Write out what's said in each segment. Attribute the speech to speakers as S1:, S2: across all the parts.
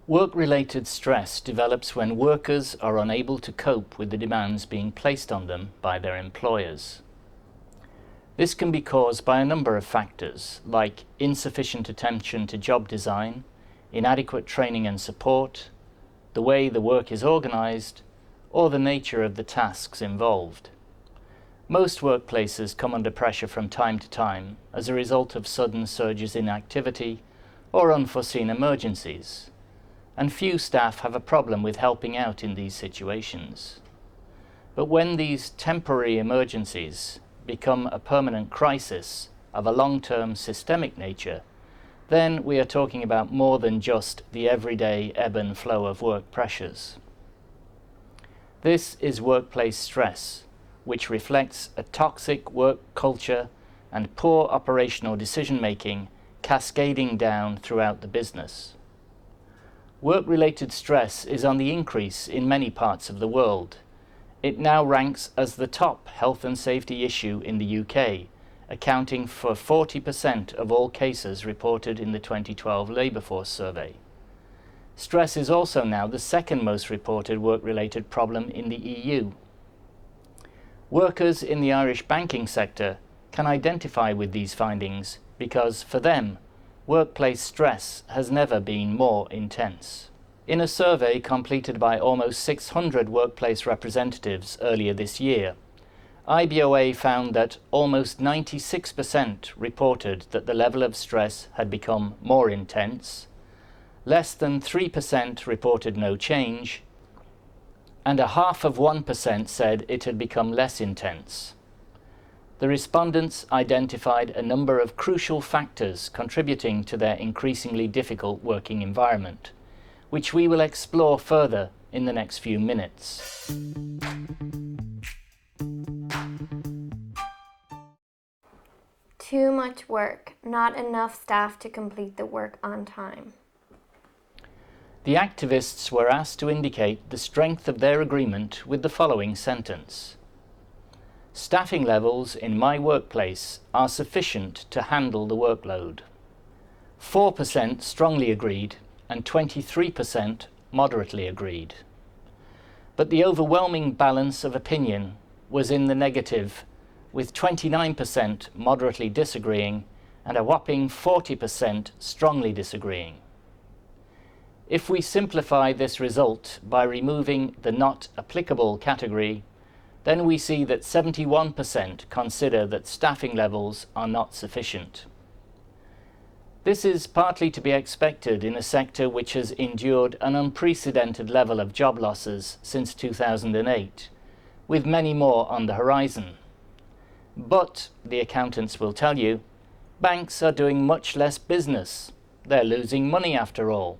S1: Work-related stress develops when workers are unable to cope with the demands being placed on them by their employers. This can be caused by a number of factors, like insufficient attention to job design, inadequate training and support, the way the work is organized, or the nature of the tasks involved. Most workplaces come under pressure from time to time as a result of sudden surges in activity or unforeseen emergencies, and few staff have a problem with helping out in these situations. But when these temporary emergencies become a permanent crisis of a long-term systemic nature, then we are talking about more than just the everyday ebb and flow of work pressures. This is workplace stress, which reflects a toxic work culture and poor operational decision-making cascading down throughout the business. Work-related stress is on the increase in many parts of the world. It now ranks as the top health and safety issue in the UK, accounting for 40% of all cases reported in the 2012 Labour Force survey. Stress is also now the second most reported work-related problem in the EU. Workers in the Irish banking sector can identify with these findings because, for them, workplace stress has never been more intense. In a survey completed by almost 600 workplace representatives earlier this year, IBOA found that almost 96% reported that the level of stress had become more intense, less than 3% reported no change, and 0.5% said it had become less intense. The respondents identified a number of crucial factors contributing to their increasingly difficult working environment, which we will explore further in the next few minutes.
S2: Too much work, not enough staff to complete the work on time.
S1: The activists were asked to indicate the strength of their agreement with the following sentence. Staffing levels in my workplace are sufficient to handle the workload. 4% strongly agreed and 23% moderately agreed. But the overwhelming balance of opinion was in the negative, with 29% moderately disagreeing and a whopping 40% strongly disagreeing. If we simplify this result by removing the not applicable category, then we see that 71% consider that staffing levels are not sufficient. This is partly to be expected in a sector which has endured an unprecedented level of job losses since 2008, with many more on the horizon. But, the accountants will tell you, banks are doing much less business. They're losing money after all,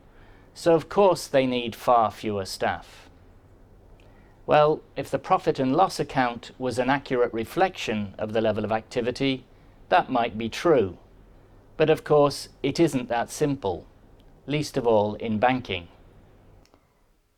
S1: so of course they need far fewer staff. Well, if the profit and loss account was an accurate reflection of the level of activity, that might be true. But of course, it isn't that simple, least of all in banking.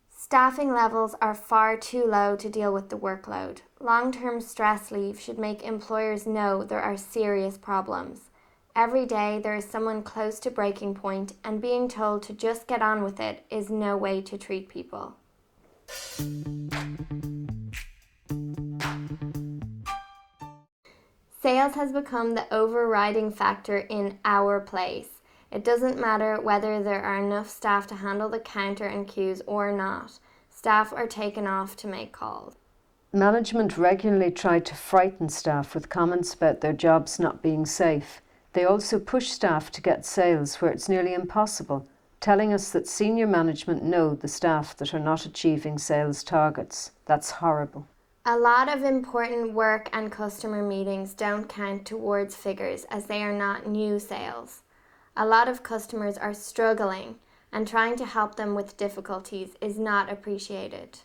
S2: Staffing levels are far too low to deal with the workload. Long-term stress leave should make employers know there are serious problems. Every day there is someone close to breaking point, and being told to just get on with it is no way to treat people. Sales has become the overriding factor in our place. It doesn't matter whether there are enough staff to handle the counter and queues or not. Staff are taken off to make calls.
S3: Management regularly try to frighten staff with comments about their jobs not being safe. They also push staff to get sales where it's nearly impossible, telling us that senior management know the staff that are not achieving sales targets. That's horrible.
S2: A lot of important work and customer meetings don't count towards figures as they are not new sales. A lot of customers are struggling, and trying to help them with difficulties is not appreciated.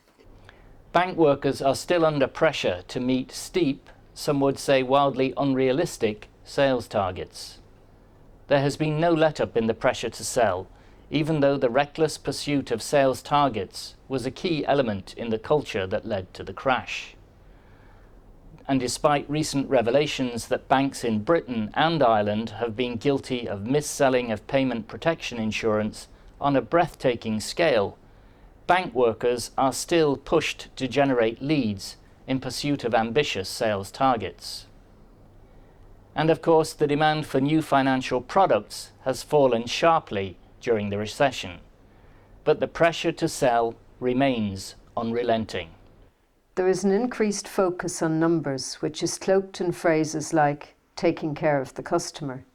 S1: Bank workers are still under pressure to meet steep, some would say wildly unrealistic, sales targets. There has been no let-up in the pressure to sell, even though the reckless pursuit of sales targets was a key element in the culture that led to the crash. and despite recent revelations that banks in Britain and Ireland have been guilty of mis-selling of payment protection insurance on a breathtaking scale, bank workers are still pushed to generate leads in pursuit of ambitious sales targets. And of course, the demand for new financial products has fallen sharply during the recession, but the pressure to sell remains unrelenting.
S3: There is an increased focus on numbers, which is cloaked in phrases like taking care of the customer.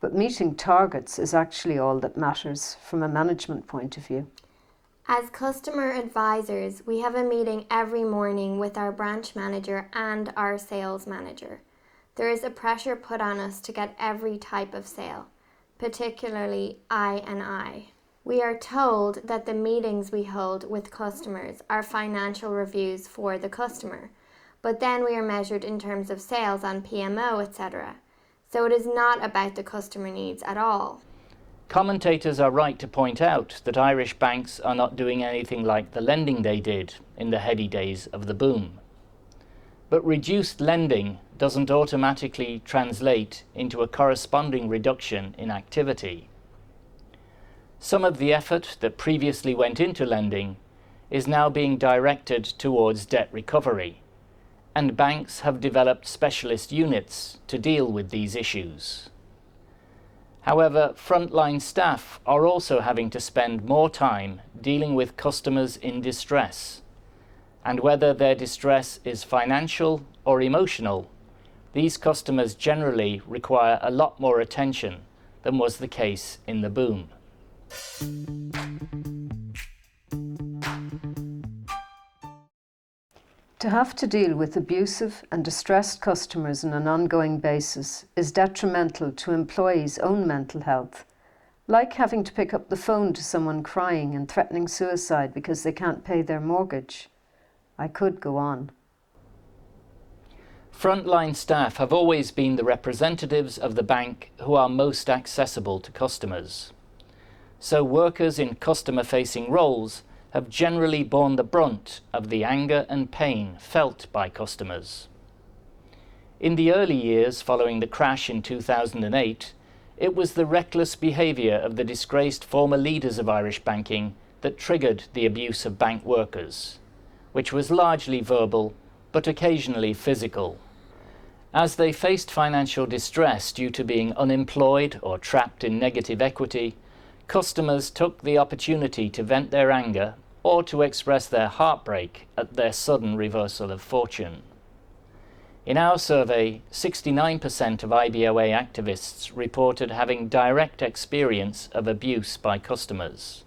S3: But meeting targets is actually all that matters from a management point of view.
S2: As customer advisors, we have a meeting every morning with our branch manager and our sales manager. There is a pressure put on us to get every type of sale, particularly I&I. We are told that the meetings we hold with customers are financial reviews for the customer, but then we are measured in terms of sales on PMO, etc. So it is not about the customer needs at all.
S1: Commentators are right to point out that Irish banks are not doing anything like the lending they did in the heady days of the boom. But reduced lending doesn't automatically translate into a corresponding reduction in activity. Some of the effort that previously went into lending is now being directed towards debt recovery, and banks have developed specialist units to deal with these issues. However, frontline staff are also having to spend more time dealing with customers in distress, and whether their distress is financial or emotional, these customers generally require a lot more attention than was the case in the boom.
S3: To have to deal with abusive and distressed customers on an ongoing basis is detrimental to employees' own mental health, like having to pick up the phone to someone crying and threatening suicide because they can't pay their mortgage. I could go on.
S1: Frontline staff have always been the representatives of the bank who are most accessible to customers. So workers in customer-facing roles have generally borne the brunt of the anger and pain felt by customers. In the early years following the crash in 2008, it was the reckless behaviour of the disgraced former leaders of Irish banking that triggered the abuse of bank workers, which was largely verbal but occasionally physical. As they faced financial distress due to being unemployed or trapped in negative equity, customers took the opportunity to vent their anger or to express their heartbreak at their sudden reversal of fortune. In our survey, 69% of IBOA activists reported having direct experience of abuse by customers.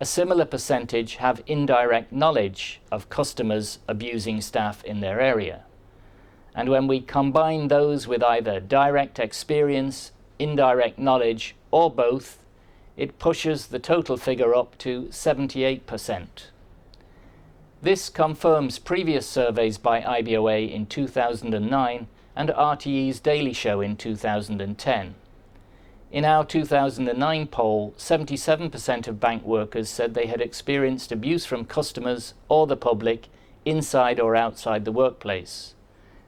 S1: A similar percentage have indirect knowledge of customers abusing staff in their area. And when we combine those with either direct experience, indirect knowledge, or both, it pushes the total figure up to 78%. This confirms previous surveys by IBOA in 2009 and RTE's Daily Show in 2010. In our 2009 poll, 77% of bank workers said they had experienced abuse from customers or the public inside or outside the workplace,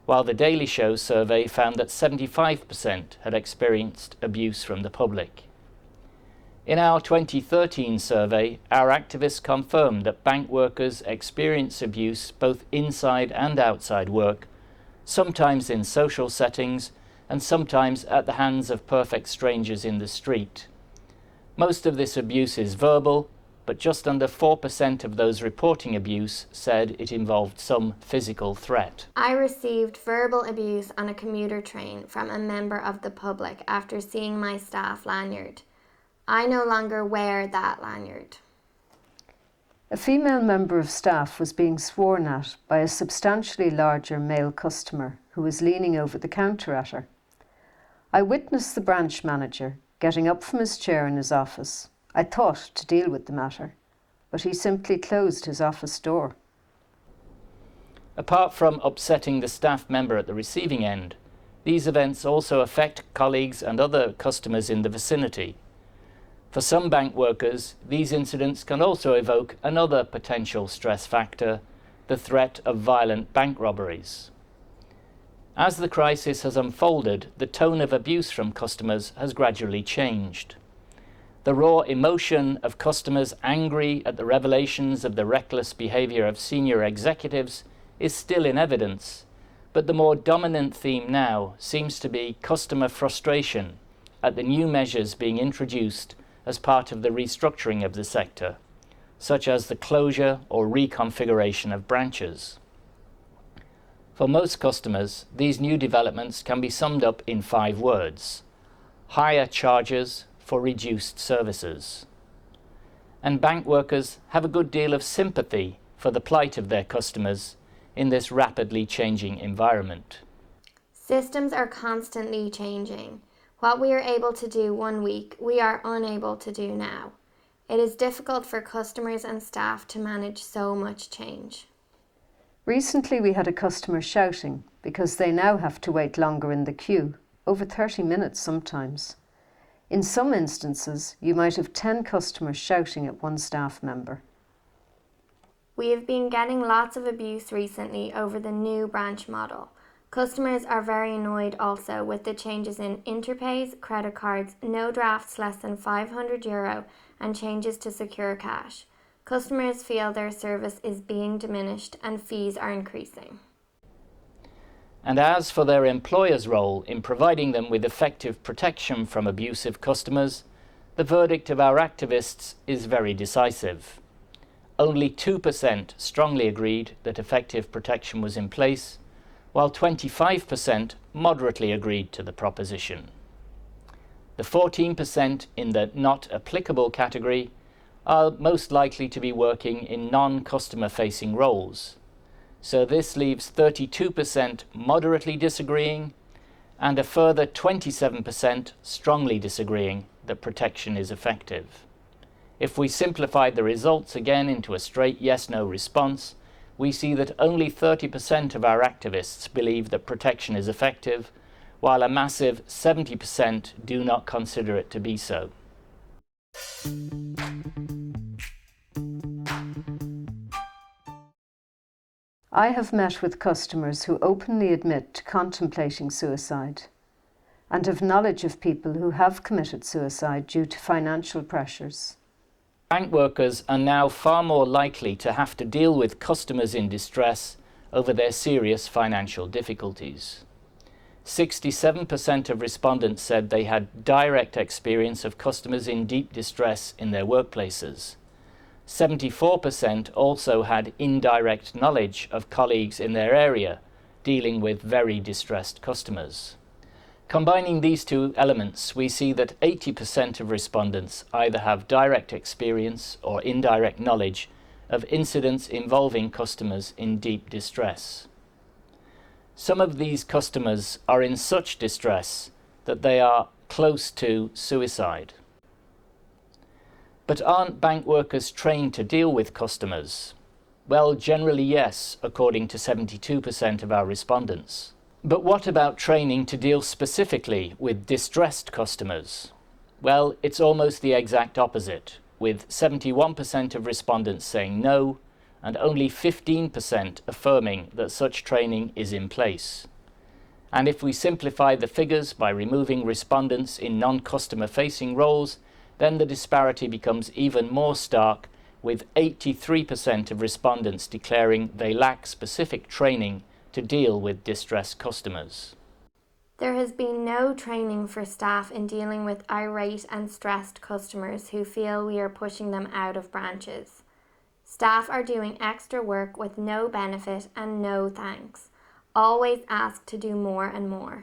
S1: while the Daily Show survey found that 75% had experienced abuse from the public. In our 2013 survey, our activists confirmed that bank workers experience abuse both inside and outside work, sometimes in social settings and sometimes at the hands of perfect strangers in the street. Most of this abuse is verbal, but just under 4% of those reporting abuse said it involved some physical threat.
S2: I received verbal abuse on a commuter train from a member of the public after seeing my staff lanyard. I no longer wear that lanyard.
S3: A female member of staff was being sworn at by a substantially larger male customer who was leaning over the counter at her. I witnessed the branch manager getting up from his chair in his office, I thought to deal with the matter, but he simply closed his office door.
S1: Apart from upsetting the staff member at the receiving end, these events also affect colleagues and other customers in the vicinity. For some bank workers, these incidents can also evoke another potential stress factor, the threat of violent bank robberies. As the crisis has unfolded, the tone of abuse from customers has gradually changed. The raw emotion of customers angry at the revelations of the reckless behavior of senior executives is still in evidence, but the more dominant theme now seems to be customer frustration at the new measures being introduced as part of the restructuring of the sector, such as the closure or reconfiguration of branches. For most customers, these new developments can be summed up in 5 words: higher charges for reduced services. And bank workers have a good deal of sympathy for the plight of their customers in this rapidly changing environment.
S2: Systems are constantly changing. What we are able to do one week, we are unable to do now. It is difficult for customers and staff to manage so much change.
S3: Recently we had a customer shouting because they now have to wait longer in the queue, over 30 minutes sometimes. In some instances, you might have 10 customers shouting at one staff member.
S2: We have been getting lots of abuse recently over the new branch model. Customers are very annoyed also with the changes in interpays, credit cards, no drafts less than €500 and changes to secure cash. Customers feel their service is being diminished and fees are increasing.
S1: And as for their employer's role in providing them with effective protection from abusive customers, the verdict of our activists is very decisive. Only 2% strongly agreed that effective protection was in place, while 25% moderately agreed to the proposition. The 14% in the not applicable category are most likely to be working in non-customer facing roles. So this leaves 32% moderately disagreeing and a further 27% strongly disagreeing that protection is effective. If we simplify the results again into a straight yes-no response, we see that only 30% of our activists believe that protection is effective, while a massive 70% do not consider it to be so.
S3: I have met with customers who openly admit to contemplating suicide and have knowledge of people who have committed suicide due to financial pressures.
S1: Bank workers are now far more likely to have to deal with customers in distress over their serious financial difficulties. 67% of respondents said they had direct experience of customers in deep distress in their workplaces. 74% also had indirect knowledge of colleagues in their area dealing with very distressed customers. Combining these two elements, we see that 80% of respondents either have direct experience or indirect knowledge of incidents involving customers in deep distress. Some of these customers are in such distress that they are close to suicide. But aren't bank workers trained to deal with customers? Well, generally yes, according to 72% of our respondents. But what about training to deal specifically with distressed customers? Well, it's almost the exact opposite, with 71% of respondents saying no, and only 15% affirming that such training is in place. And if we simplify the figures by removing respondents in non-customer facing roles, then the disparity becomes even more stark, with 83% of respondents declaring they lack specific training to deal with distressed customers.
S2: There has been no training for staff in dealing with irate and stressed customers who feel we are pushing them out of branches. Staff are doing extra work with no benefit and no thanks, always asked to do more and more.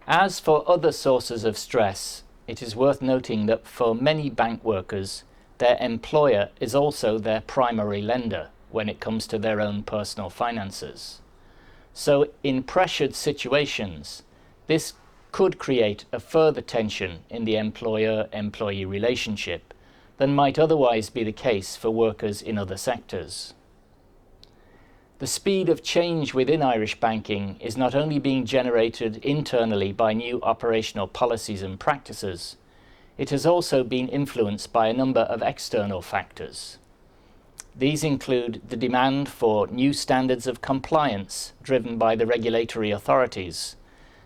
S1: As for other sources of stress, it is worth noting that for many bank workers, their employer is also their primary lender when it comes to their own personal finances. So in pressured situations, this could create a further tension in the employer-employee relationship than might otherwise be the case for workers in other sectors. The speed of change within Irish banking is not only being generated internally by new operational policies and practices, it has also been influenced by a number of external factors. These include the demand for new standards of compliance driven by the regulatory authorities,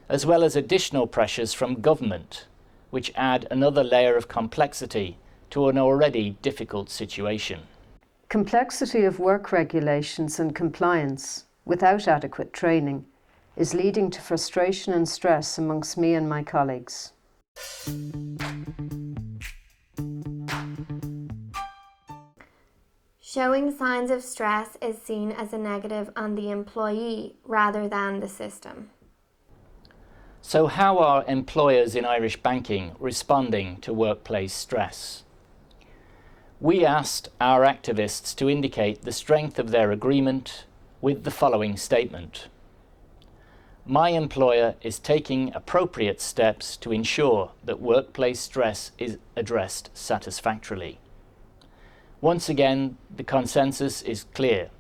S1: as well as additional pressures from government, which add another layer of complexity to an already difficult situation.
S3: Complexity of work regulations and compliance, without adequate training, is leading to frustration and stress amongst me and my colleagues.
S2: Showing signs of stress is seen as a negative on the employee rather than the system.
S1: So how are employers in Irish banking responding to workplace stress? We asked our activists to indicate the strength of their agreement with the following statement. My employer is taking appropriate steps to ensure that workplace stress is addressed satisfactorily. Once again, the consensus is clear.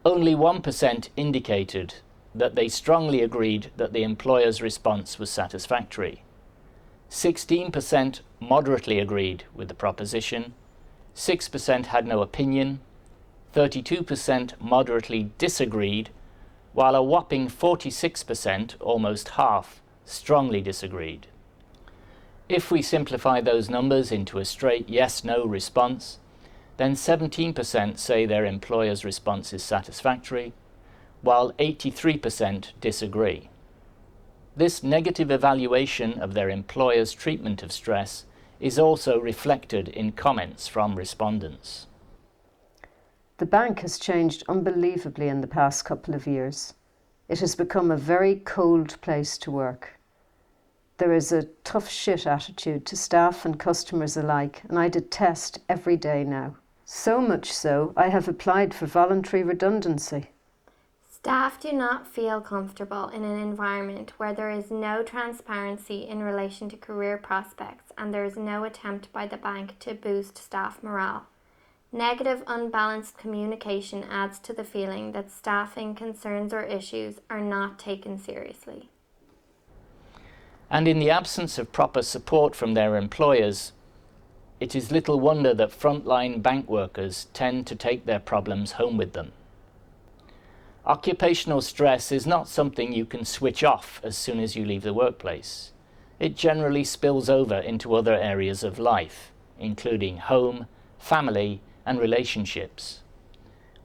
S1: Only 1% indicated that they strongly agreed that the employer's response was satisfactory. 16% moderately agreed with the proposition, 6% had no opinion, 32% moderately disagreed, while a whopping 46%, almost half, strongly disagreed. If we simplify those numbers into a straight yes-no response, then 17% say their employer's response is satisfactory, while 83% disagree. This negative evaluation of their employer's treatment of stress is also reflected in comments from respondents.
S3: The bank has changed unbelievably in the past couple of years. It has become a very cold place to work. There is a tough shit attitude to staff and customers alike, and I detest every day now. So much so, I have applied for voluntary redundancy.
S2: Staff do not feel comfortable in an environment where there is no transparency in relation to career prospects and there is no attempt by the bank to boost staff morale. Negative, unbalanced communication adds to the feeling that staffing concerns or issues are not taken seriously.
S1: And in the absence of proper support from their employers, it is little wonder that frontline bank workers tend to take their problems home with them. Occupational stress is not something you can switch off as soon as you leave the workplace. It generally spills over into other areas of life, including home, family, and relationships.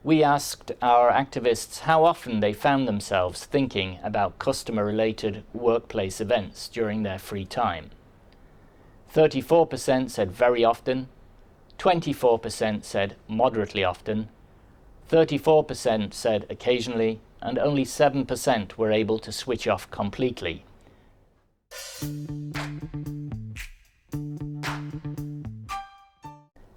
S1: We asked our activists how often they found themselves thinking about customer-related workplace events during their free time. 34% said very often, 24% said moderately often, 34% said occasionally, and only 7% were able to switch off completely.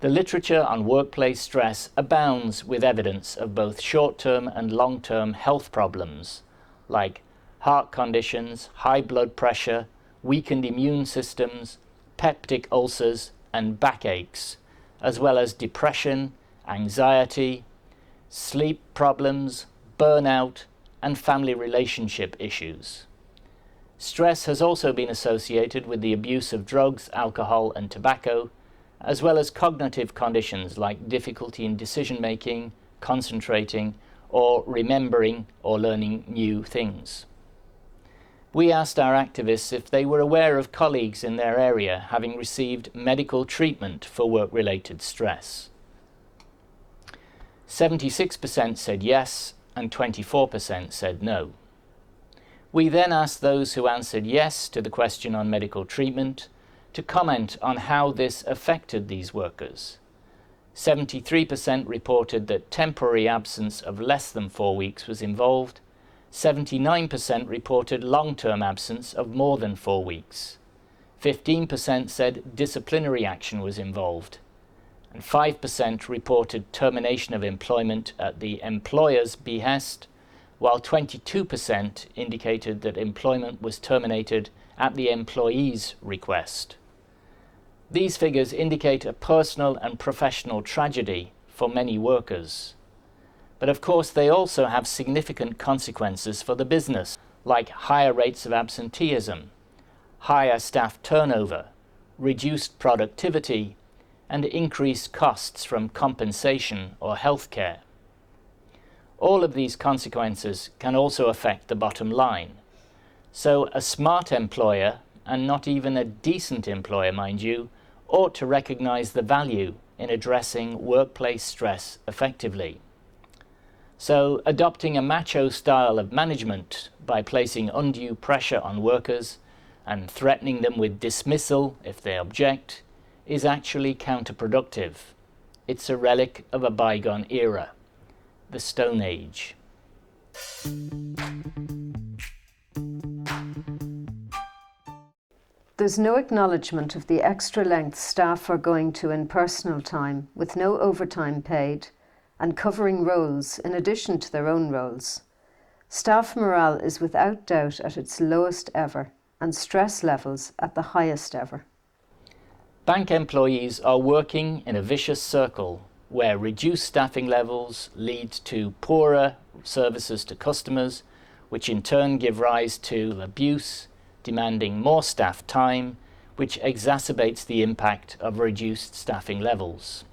S1: The literature on workplace stress abounds with evidence of both short-term and long-term health problems, like heart conditions, high blood pressure, weakened immune systems, peptic ulcers, and backaches, as well as depression, anxiety, sleep problems, burnout, and family relationship issues. Stress has also been associated with the abuse of drugs, alcohol, and tobacco, as well as cognitive conditions like difficulty in decision-making, concentrating, or remembering or learning new things. We asked our activists if they were aware of colleagues in their area having received medical treatment for work-related stress. 76% said yes, and 24% said no. We then asked those who answered yes to the question on medical treatment to comment on how this affected these workers. 73% reported that temporary absence of less than 4 weeks was involved. 79% reported long-term absence of more than 4 weeks. 15% said disciplinary action was involved. And 5% reported termination of employment at the employer's behest, while 22% indicated that employment was terminated at the employee's request. These figures indicate a personal and professional tragedy for many workers. But of course they also have significant consequences for the business, like higher rates of absenteeism, higher staff turnover, reduced productivity, and increased costs from compensation or healthcare. All of these consequences can also affect the bottom line. So a smart employer, and not even a decent employer, mind you, ought to recognize the value in addressing workplace stress effectively. So adopting a macho style of management by placing undue pressure on workers and threatening them with dismissal if they object is actually counterproductive. It's a relic of a bygone era, the Stone Age.
S3: There's no acknowledgement of the extra length staff are going to in personal time, with no overtime paid, and covering roles in addition to their own roles. Staff morale is without doubt at its lowest ever, and stress levels at the highest ever.
S1: Bank employees are working in a vicious circle where reduced staffing levels lead to poorer services to customers, which in turn give rise to abuse, demanding more staff time, which exacerbates the impact of reduced staffing levels.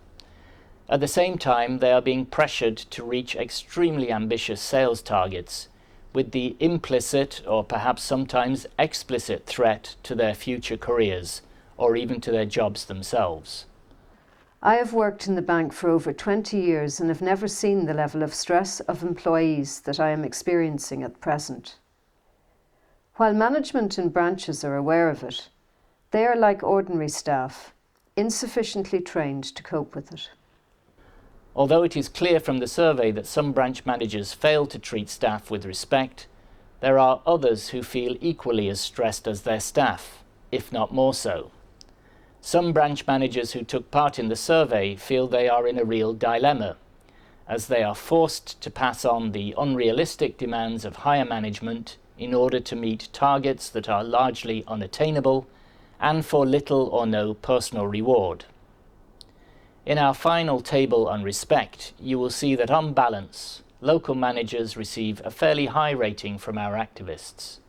S1: At the same time, they are being pressured to reach extremely ambitious sales targets, with the implicit or perhaps sometimes explicit threat to their future careers, or even to their jobs themselves.
S3: I have worked in the bank for over 20 years and have never seen the level of stress of employees that I am experiencing at present. While management and branches are aware of it, they are like ordinary staff, insufficiently trained to cope with it.
S1: Although it is clear from the survey that some branch managers fail to treat staff with respect, there are others who feel equally as stressed as their staff, if not more so. Some branch managers who took part in the survey feel they are in a real dilemma, as they are forced to pass on the unrealistic demands of higher management in order to meet targets that are largely unattainable and for little or no personal reward. In our final table on respect, you will see that on balance, local managers receive a fairly high rating from our activists.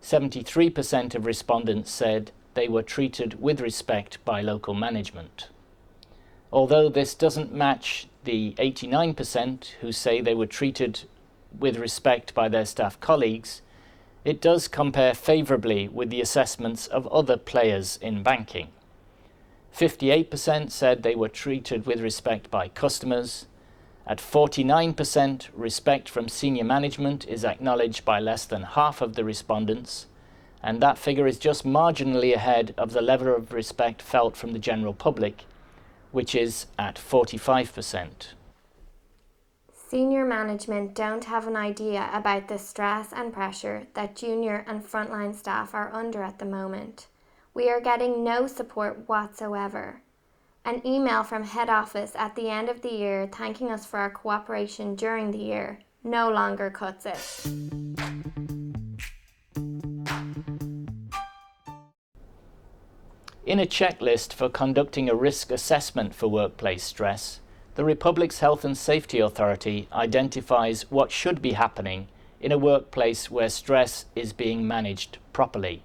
S1: 73% of respondents said they were treated with respect by local management. Although this doesn't match the 89% who say they were treated with respect by their staff colleagues, it does compare favourably with the assessments of other players in banking. 58% said they were treated with respect by customers. At 49%, respect from senior management is acknowledged by less than half of the respondents, and that figure is just marginally ahead of the level of respect felt from the general public, which is at 45%.
S2: Senior management don't have an idea about the stress and pressure that junior and frontline staff are under at the moment. We are getting no support whatsoever. An email from head office at the end of the year thanking us for our cooperation during the year no longer cuts it.
S1: In a checklist for conducting a risk assessment for workplace stress, the Republic's Health and Safety Authority identifies what should be happening in a workplace where stress is being managed properly.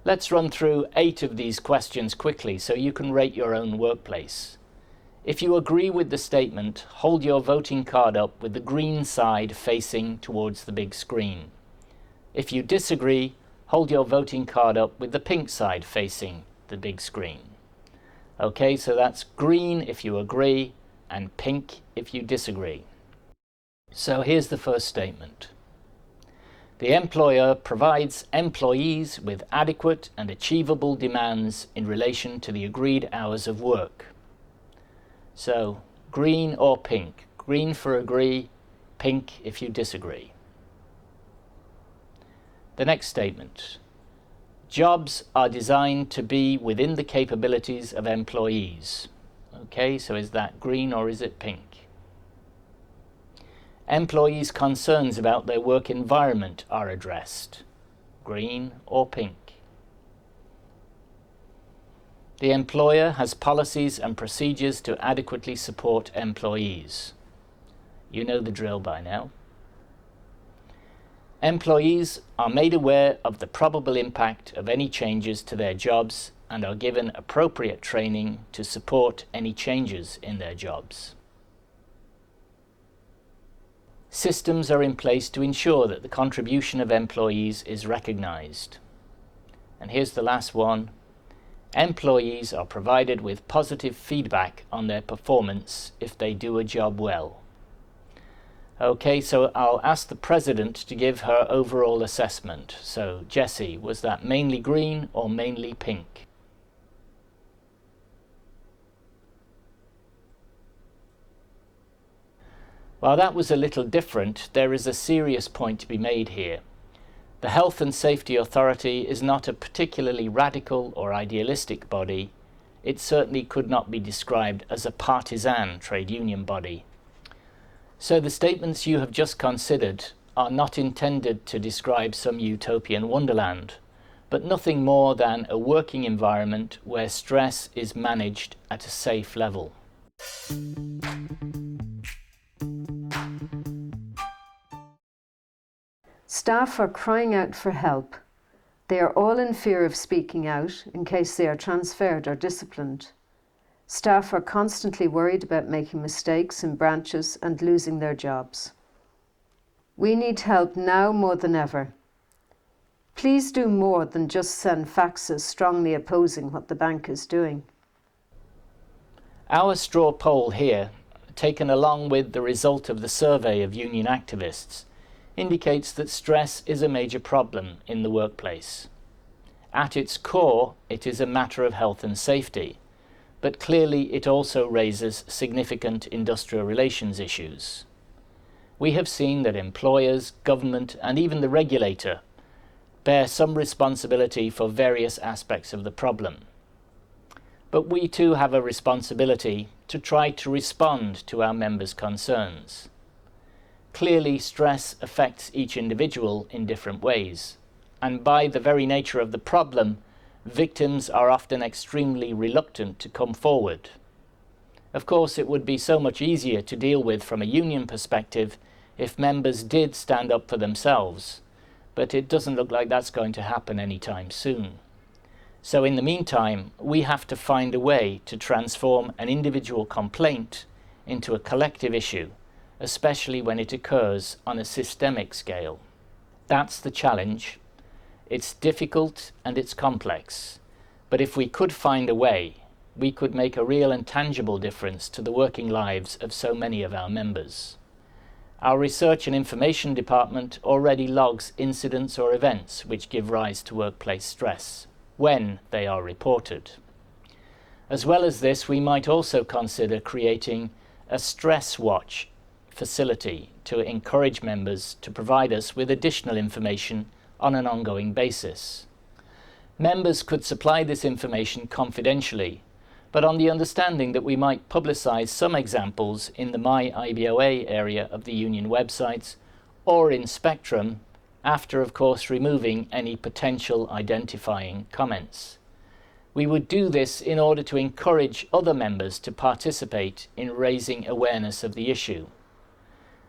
S1: Let's run through 8 of these questions quickly so you can rate your own workplace. If you agree with the statement, hold your voting card up with the green side facing towards the big screen. If you disagree, hold your voting card up with the pink side facing the big screen. Okay, so that's green if you agree and pink if you disagree. So here's the first statement. The employer provides employees with adequate and achievable demands in relation to the agreed hours of work. So, green or pink? Green for agree, pink if you disagree. The next statement. Jobs are designed to be within the capabilities of employees. Okay, so is that green or is it pink? Employees' concerns about their work environment are addressed. Green or pink? The employer has policies and procedures to adequately support employees. You know the drill by now. Employees are made aware of the probable impact of any changes to their jobs and are given appropriate training to support any changes in their jobs. Systems are in place to ensure that the contribution of employees is recognised. And here's the last one. Employees are provided with positive feedback on their performance if they do a job well. Okay, so I'll ask the President to give her overall assessment. So, Jessie, was that mainly green or mainly pink? While that was a little different, there is a serious point to be made here. The Health and Safety Authority is not a particularly radical or idealistic body. It certainly could not be described as a partisan trade union body. So the statements you have just considered are not intended to describe some utopian wonderland, but nothing more than a working environment where stress is managed at a safe level.
S3: Staff are crying out for help. They are all in fear of speaking out in case they are transferred or disciplined. Staff are constantly worried about making mistakes in branches and losing their jobs. We need help now more than ever. Please do more than just send faxes strongly opposing what the bank is doing.
S1: Our straw poll here, taken along with the result of the survey of union activists, indicates that stress is a major problem in the workplace. At its core, it is a matter of health and safety, but clearly it also raises significant industrial relations issues. We have seen that employers, government, and even the regulator bear some responsibility for various aspects of the problem. But we too have a responsibility to try to respond to our members' concerns. Clearly, stress affects each individual in different ways, and by the very nature of the problem, victims are often extremely reluctant to come forward. Of course, it would be so much easier to deal with from a union perspective if members did stand up for themselves, but it doesn't look like that's going to happen anytime soon. So in the meantime, we have to find a way to transform an individual complaint into a collective issue, especially when it occurs on a systemic scale. That's the challenge. It's difficult and it's complex, but if we could find a way, we could make a real and tangible difference to the working lives of so many of our members. Our Research and Information Department already logs incidents or events which give rise to workplace stress, when they are reported. As well as this, we might also consider creating a stress watch facility to encourage members to provide us with additional information on an ongoing basis. Members could supply this information confidentially, but on the understanding that we might publicise some examples in the My IBOA area of the union websites or in Spectrum, after of course removing any potential identifying comments. We would do this in order to encourage other members to participate in raising awareness of the issue.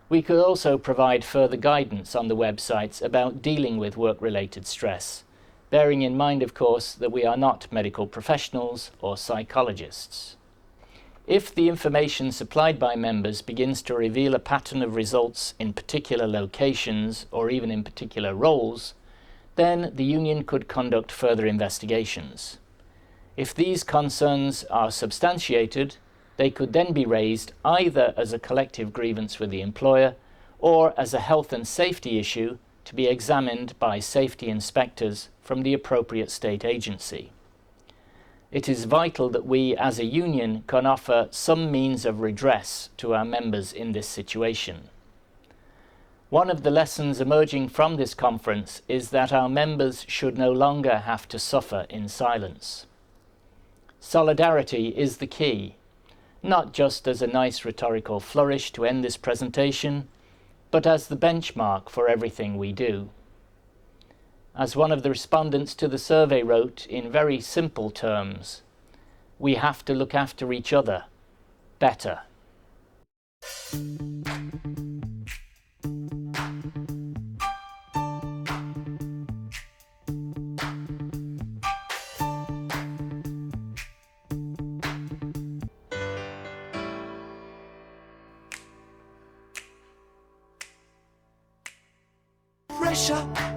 S1: We could also provide further guidance on the websites about dealing with work-related stress, bearing in mind, of course, that we are not medical professionals or psychologists. If the information supplied by members begins to reveal a pattern of results in particular locations or even in particular roles, then the union could conduct further investigations. If these concerns are substantiated, they could then be raised either as a collective grievance with the employer or as a health and safety issue to be examined by safety inspectors from the appropriate state agency. It is vital that we as a union can offer some means of redress to our members in this situation. One of the lessons emerging from this conference is that our members should no longer have to suffer in silence. Solidarity is the key, not just as a nice rhetorical flourish to end this presentation, but as the benchmark for everything we do. As one of the respondents to the survey wrote in very simple terms, we have to look after each other better.
S4: shop.